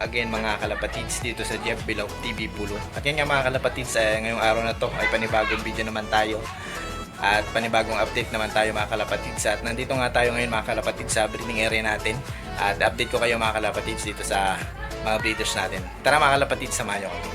Again mga kalapatids dito sa Jeff Bilog TV Pulo. At yan nga mga kalapatids, ngayong araw na to ay panibagong video naman tayo. At panibagong update naman tayo mga kalapatids. At nandito nga tayo ngayon mga kalapatids sa breeding area natin. At update ko kayo mga kalapatids dito sa mga breeders natin. Tara mga kalapatids, samahan nyo kami.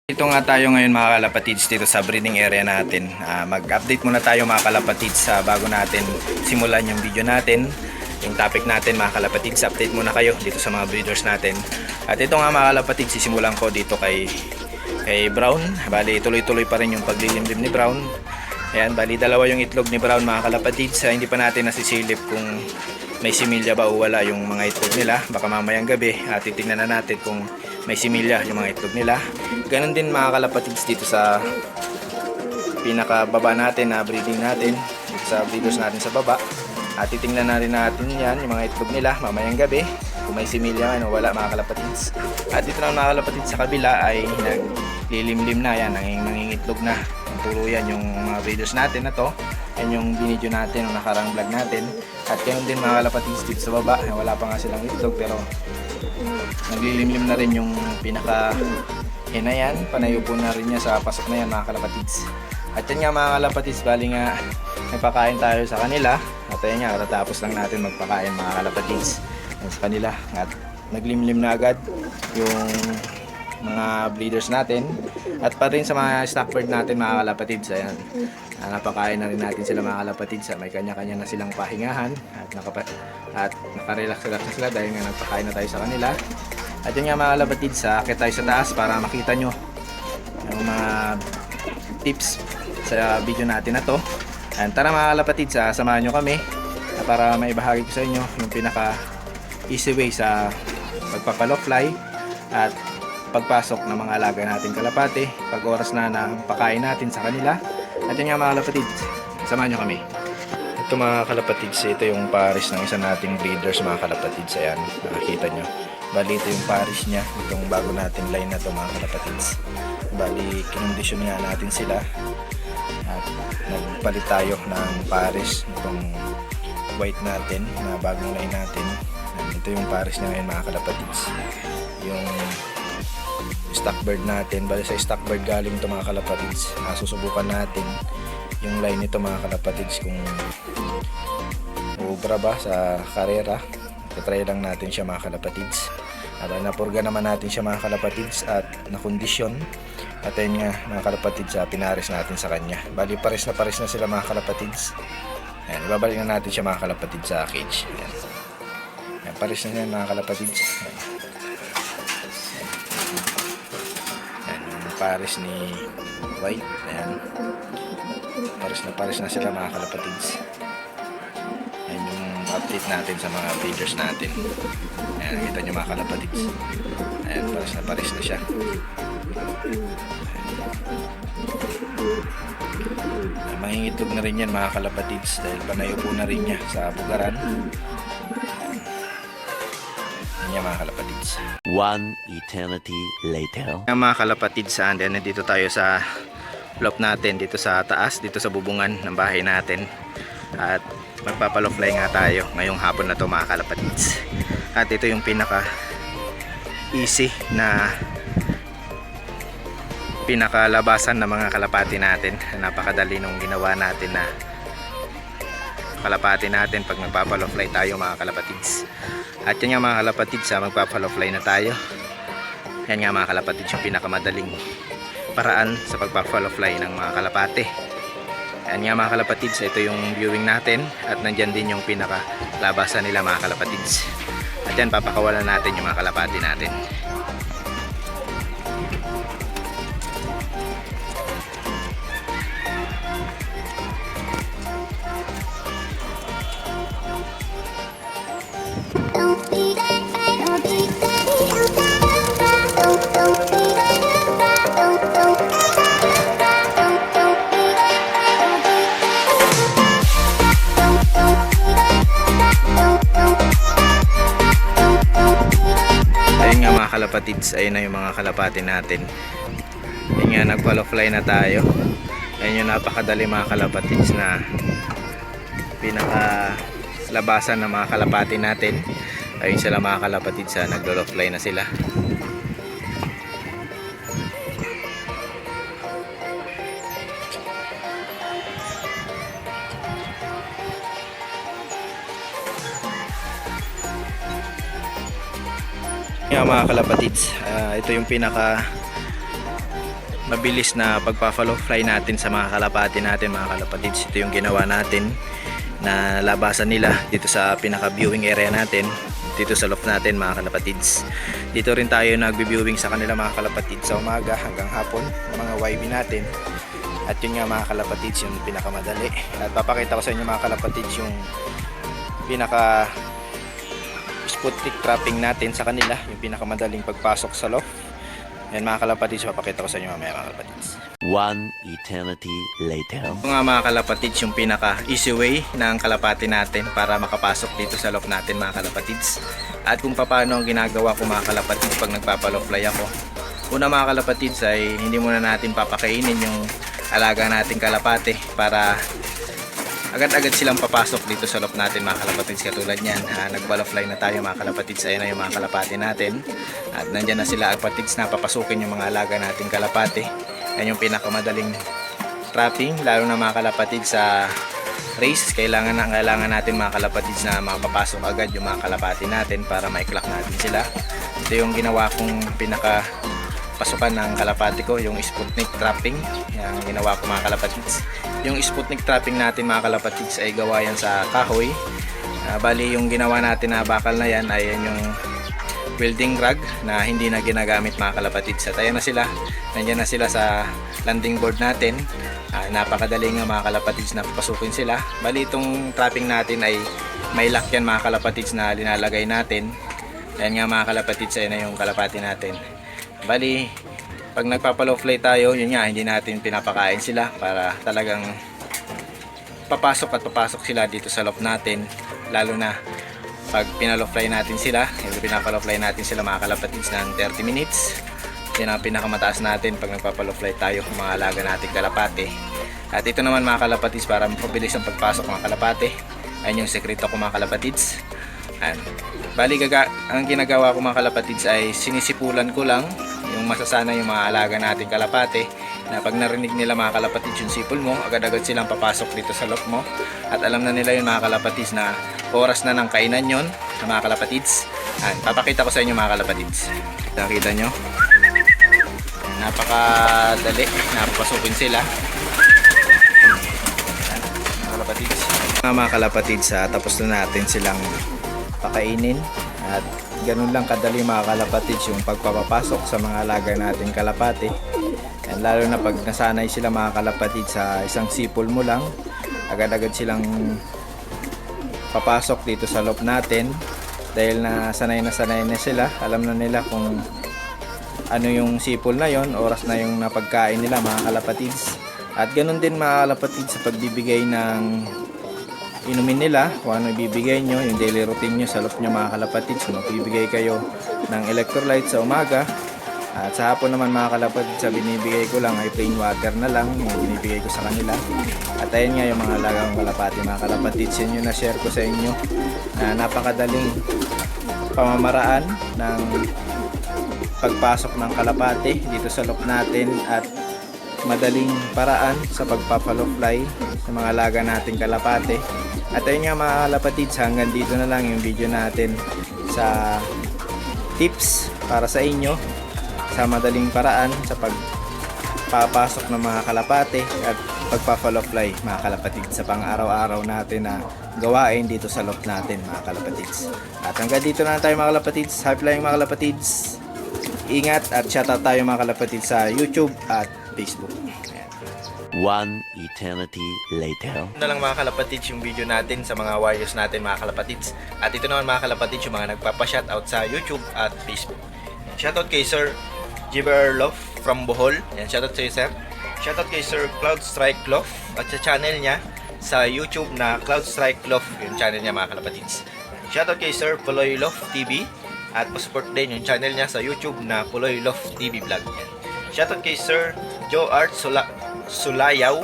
Dito nga tayo ngayon mga kalapatids dito sa breeding area natin. Mag-update muna tayo mga kalapatids bago natin simulan yung video natin. Yung topic natin mga kalapatids, update muna kayo dito sa mga breeders natin. At ito nga mga kalapatids, sisimulan ko dito kay Brown. Bali tuloy-tuloy pa rin yung paglilimlim ni Brown. Ayan, bali dalawa yung itlog ni Brown mga kalapatids. Hindi pa natin nasisilip kung may similya ba o wala yung mga itlog nila. Baka mamayang gabi titignan na natin kung may similya yung mga itlog nila. Ganon din mga kalapatids dito sa pinakababa natin na breeding natin, dito sa breeders natin sa baba. Titingnan na rin natin yan, yung mga itlog nila mamayang gabi kung may similya o wala mga kalapatids. At dito na mga kalapatids sa kabila ay naglilimlim na yan, nangingitlog na ang tuluyan yung mga breeders natin na to. Yan yung binidyo natin, yung nakarang vlog natin. At ganon din mga kalapatids dito sa baba, wala pa nga silang itlog pero naglilimlim na rin yung pinaka hinayan, panayupo na rin niya sa pasok na yan mga kalapatids. At yan nga mga kalapatids, bali nga nagpakain tayo sa kanila. At yan nga, katatapos lang natin magpakain mga kalapatids sa kanila. At naglimlim na agad yung mga breeders natin. At pa rin sa mga stock bird natin mga kalapatids, ayan, napakain na rin natin sila mga kalapatids. May kanya-kanya na silang pahingahan at nakarelax na sila dahil nga nagpakain na tayo sa kanila. At yun nga mga kalapatids, akit tayo sa taas para makita nyo yung mga tips sa video natin na to. And tara mga kalapatids, samahan nyo kami para maibahagi ko sa inyo yung pinaka easy way sa pagpapalock fly at pagpasok ng mga alaga natin kalapate pag oras na ng pakain natin sa kanila. At yun nga mga kalapatids, samahan nyo kami. Ito mga kalapatids, ito yung pares ng isa nating breeders mga kalapatids. Ayan, nakakita nyo. Bali ito yung pares niya, itong bago nating line na ito mga kalapatids. Bali kinondisyon nga natin sila at nagpalit tayo ng pares itong white natin na bagong line natin. Ito yung pares niya ngayon mga kalapatids. Yung stock bird natin, bali sa stock bird galing ito mga kalapatids. Susubukan natin yung line nito mga kalapatids kung ubra ba sa karera. Try lang natin siya mga kalapatids. At napurga naman natin siya mga kalapatids at nakondisyon. At ayun nga mga kalapatids, pinares natin sa kanya. Bali pares na sila mga kalapatids. Ayan, ibabalik na natin siya mga kalapatids sa cage. Ayan. Ayan, pares na yan mga kalapatids. Ayan, yung pares ni white. Ayan, pares na sila mga kalapatids. Ayan yung update natin sa mga breeders natin. Ayan, nakita nyo mga kalapatids. Ayan, pares na siya. Ayan, mangingitlog na rin yan mga kalapatids dahil panayupo na rin niya sa bugaran. Ayan yan mga kalapatids. One eternity later. Ayan mga kalapatids, nandito tayo sa loft natin, dito sa taas, dito sa bubungan ng bahay natin. At magpapalofly nga tayo ngayong hapon na to mga kalapatids. At ito yung pinaka easy na pinakalabasan ng mga kalapati natin. Napakadali nung ginawa natin na kalapati natin pag magpapalofly tayo mga kalapatids. At yan nga mga kalapatids, magpapalofly na tayo. Yan nga mga kalapatids yung pinakamadaling paraan sa pagpapalofly ng mga kalapate. Yan nga mga kalapatids, ito yung viewing natin at nandyan din yung pinakalabasan nila mga kalapatids. At yan, papakawalan natin yung mga kalapati natin. mga kalapatids, ayun na yung mga kalapati natin. Ayun nga, nag-follow fly na tayo. Ayun yung napakadali mga kalapatids na pinaka labasan ng mga kalapati natin. Ayun sila mga kalapatids, nag-follow fly na sila. Yung mga kalapatids, ito yung pinaka mabilis na pagpa-follow fly natin sa mga kalapati natin mga kalapatids. Ito yung ginawa natin na labasan nila dito sa pinaka viewing area natin, dito sa loft natin mga kalapatids. Dito rin tayo nagbi-viewing sa kanila mga kalapatids sa umaga hanggang hapon, mga YB natin. At yun nga mga kalapatids yung pinakamadali. At papakita ko sa inyo mga kalapatids yung pinaka Sputnik trapping natin sa kanila, yung pinakamadaling pagpasok sa loft. Yan mga kalapatids, papakita ko sa inyo mamaya mga kalapatids. One eternity later. Ito nga mga kalapatids yung pinaka easy way ng kalapati natin para makapasok dito sa loft natin mga kalapatids. At kung paano ang ginagawa ko mga kalapatids pag nagpapaloft fly ako. Una mga kalapatids ay hindi muna natin papakainin yung alaga nating kalapate para agad-agad silang papasok dito sa loft natin mga kalapatids. Katulad nyan, nag-butterfly na tayo mga kalapatids. Ayan na yung mga kalapati natin. At nandyan na sila kalapatids na papasukin yung mga alaga nating kalapate. Yan yung pinakamadaling trapping, lalo na mga kalapatids sa race. Kailangan natin mga kalapatids na makapasok agad yung mga kalapati natin para ma-clock natin sila. Ito yung ginawa kong pinaka pasukan ng kalapati ko, yung Sputnik trapping. Yung ginawa ko mga kalapatids. Yung Sputnik trapping natin mga kalapatids ay gawa yan sa kahoy. Bali yung ginawa natin na bakal na yan ay yan yung welding rag na hindi na ginagamit mga kalapatids. At ayan na sila, nandiyan na sila sa landing board natin. Napakadali nga mga kalapatids na papasukin sila. Bali itong trapping natin ay may lock yan mga kalapatids na linalagay natin. Ayan nga mga kalapatids, ayan na yung kalapati natin. Bali pag nagpapalow fly tayo, yun nga, hindi natin pinapakain sila para talagang papasok sila dito sa loft natin. Lalo na pag pinalow fly natin sila, pinapalow fly natin sila mga kalapatids ng 30 minutes. Yan ang pinakamataas natin pag nagpapalow fly tayo ng mga alaga nating kalapate. At ito naman mga kalapatids, para mapabilis ang pagpasok mga kalapate, ayun yung sekreto ko mga kalapatids. Bali ang ginagawa ko mga kalapatids ay sinisipulan ko lang yung masasana yung mga alaga nating kalapate, na pag narinig nila mga kalapatids yung sipol mo, agad-agad silang papasok dito sa loft mo. At alam na nila yung mga kalapatids na oras na ng kainan yon sa mga kalapatids. Papakita ko sa inyo mga kalapatids. Nakita nyo, napakadali, napapasukin sila mga kalapatids. Tapos na natin silang pakainin. At ganun lang kadali mga kalapatids yung pagpapapasok sa mga alaga nating kalapate. And lalo na pag nasanay sila mga kalapatids sa isang sipol mo lang, agad-agad silang papasok dito sa loft natin. Dahil na sanay na sila, alam na nila kung ano yung sipol na yon, oras na yung napagkain nila mga kalapatids. At ganun din mga kalapatids sa pagbibigay ng inumin nila, kung ano ibibigay nyo, yung daily routine nyo sa loft nyo mga kalapatids. Magbibigay kayo ng electrolyte sa umaga, at sa hapon naman mga kalapatids, binibigay ko lang ay plain water na lang yung binibigay ko sa kanila. At ayun nga yung mga alagang kalapati mga kalapatids, yun yung na-share ko sa inyo na napakadaling pamamaraan ng pagpasok ng kalapate dito sa loft natin, at madaling paraan sa pagpapalow fly sa mga alaga nating kalapate. At ayun nga mga kalapatids, hanggang dito na lang yung video natin sa tips para sa inyo sa madaling paraan sa pagpapasok ng mga kalapate at pagpapalow fly mga kalapatids sa pang-araw-araw natin na gawain dito sa loft natin mga kalapatids. At hanggang dito na lang tayo mga kalapatids. Happy flying mga kalapatids. Ingat at shoutout tayo mga kalapatids sa YouTube at Facebook. Ayan. One eternity later. Ito na lang mga kalapatids yung video natin sa mga warriors natin mga kalapatids. At ito naman mga kalapatids yung mga nagpapa-shoutout sa YouTube at Facebook. Shoutout kay Sir Jiber Love from Bohol. Yan, shoutout sa iyo sir. Shoutout kay Sir Cloud Strike Love at sa channel niya sa YouTube na Cloud Strike Love, yung channel niya mga kalapatids. Shoutout kay Sir Poloy Love TV At pa-support din yung channel niya sa YouTube na Puloy Love TV Vlog. Yan. Shoutout kay Sir Joe Art Sulayaw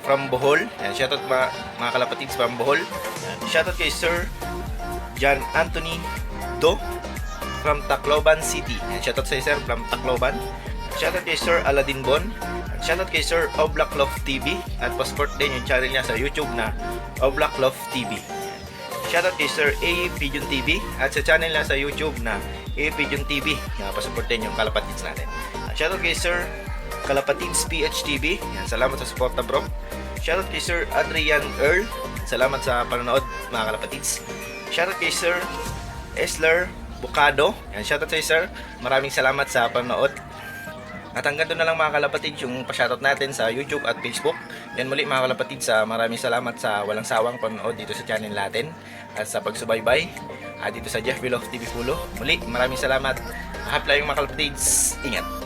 from Bohol. Yan. Shoutout mga kalapatids from Bohol. Yan. Shoutout kay Sir John Anthony Do from Tacloban City. Yan. Shoutout sa Sir from Tacloban. Shoutout kay Sir Aladdin Bon. Yan. Shoutout kay Sir Oblak Love TV. At pa-support din yung channel niya sa YouTube na Oblak Love TV. Shoutout kay Sir A. Pigeon TV at sa channel na sa YouTube na A. Pigeon TV na pasupport din yung kalapatids natin. Shoutout kay Sir Kalapatids PH TV. Yan, salamat sa suporta bro. Shoutout kay Sir Adrian Earl. Salamat sa panonood mga kalapatids. Shoutout kay Sir Esler Bukado. Yan, shoutout sa Sir. Maraming salamat sa panonood. At hanggang doon na lang mga kalapatids yung pa-shoutout natin sa YouTube at Facebook. Yan muli mga kalapatids, maraming salamat sa walang sawang panonood dito sa channel natin at sa pagsubaybay dito sa Jeff Love TV Pulo. Muli maraming salamat. Happy lang mga kalapatids. Ingat.